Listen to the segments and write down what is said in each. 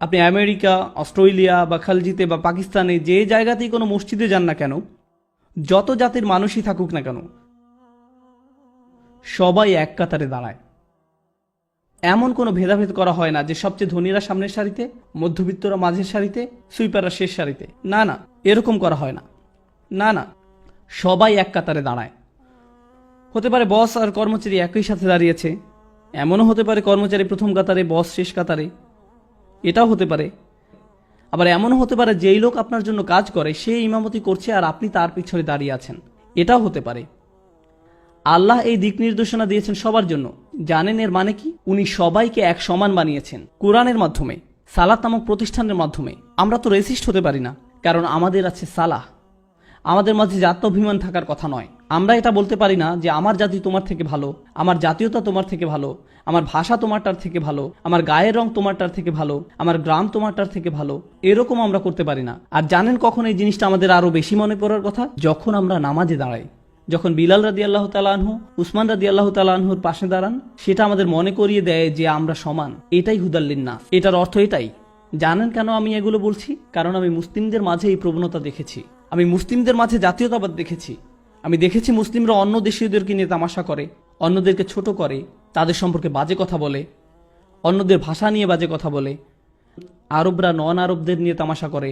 আপনি America, Australia বা খালজিতে বা পাকিস্তানে যে জায়গাতেই কোনো মসজিদে যান না কেন, যত জাতির মানুষই থাকুক না কেন, সবাই এক কাতারে দাঁড়ায়। এমন কোনো ভেদাভেদ করা হয় না যে সবচেয়ে ধনীরা সামনের সারিতে, মধ্যবিত্তরা মাঝের সারিতে, সুইপাররা শেষ সারিতে। না না, এরকম করা হয় না। না না, সবাই এক কাতারে দাঁড়ায়। হতে পারে বস আর কর্মচারী একই সাথে দাঁড়িয়েছে, এমনও হতে পারে কর্মচারী প্রথম কাতারে, বস শেষ কাতারে, এটাও হতে পারে। আবার এমনও হতে পারে যেই লোক আপনার জন্য কাজ করে সে ইমামতি করছে আর আপনি তার পিছনে দাঁড়িয়ে আছেন, এটাও হতে পারে। আল্লাহ এই দিক নির্দেশনা দিয়েছেন সবার জন্য। জানেন এর মানে কি? উনি সবাইকে এক সমান বানিয়েছেন কোরআনের মাধ্যমে, সালাত নামক প্রতিষ্ঠানের মাধ্যমে। আমরা তো রেসিস্ট হতে পারি না, কারণ আমাদের আছে সালাহ। আমাদের মাঝে জাত্যাভিমান থাকার কথা নয়। আমরা এটা বলতে পারি না যে আমার জাতি তোমার থেকে ভালো, আমার জাতীয়তা তোমার থেকে ভালো, আমার ভাষা তোমারটার থেকে ভালো, আমার গায়ের রং তোমারটার থেকে ভালো, আমার গ্রাম তোমারটার থেকে ভালো। এরকম আমরা করতে পারি না। আর জানেন কখন এই জিনিসটা আমাদের আরো বেশি মনে পড়ার কথা? যখন আমরা নামাজে দাঁড়াই, যখন বিলাল রাদিয়াল্লাহু তাআলা আনহু, উসমান রাদিয়াল্লাহু তাআলা আনহুর পাশে দাঁড়ান, সেটা আমাদের মনে করিয়ে দেয় যে আমরা সমান। এটাই হুদাল্লিন নাস। এটার অর্থ এটাই। জানেন কেন আমি এগুলো বলছি? কারণ আমি মুসলিমদের মাঝে এই প্রবণতা দেখেছি। আমি মুসলিমদের মাঝে জাতীয়তাবাদ দেখেছি। আমি দেখেছি মুসলিমরা অন্য দেশীয়দেরকে নিয়ে তামাশা করে, অন্যদেরকে ছোট করে, তাদের সম্পর্কে বাজে কথা বলে, অন্যদের ভাষা নিয়ে বাজে কথা বলে। আরবরা নন আরবদের নিয়ে তামাশা করে,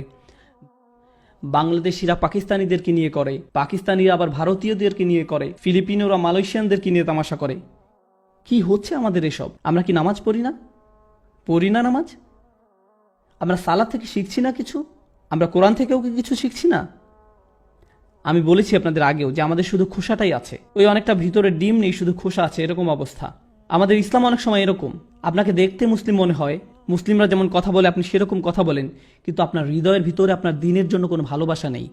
বাংলাদেশিরা পাকিস্তানিদেরকে নিয়ে করে, পাকিস্তানিরা আবার ভারতীয়দেরকে নিয়ে করে, ফিলিপিনোরা মালয়েশিয়ানদেরকে নিয়ে তামাশা করে। কি হচ্ছে আমাদের এসব? আমরা কি নামাজ পড়ি না? পড়ি না নামাজ? আমরা সালাত থেকে শিখছি না কিছু? আমরা কোরআন থেকেও কি কিছু শিখছি না? আমি বলেছি আপনাদের আগেও যে আমাদের শুধু খোসাটাই আছে, ওই অনেকটা ভিতরে ডিম নেই, শুধু খোসা আছে, এরকম অবস্থা। আমাদের ইসলাম অনেক সময় এরকম। আপনাকে দেখতে মুসলিম মনে হয়, মুসলিমরা যেমন কথা বলে আপনি সেরকম কথা বলেন, কিন্তু আপনার হৃদয়ের ভিতরে আপনার দ্বীনের জন্য কোনো ভালোবাসা নেই।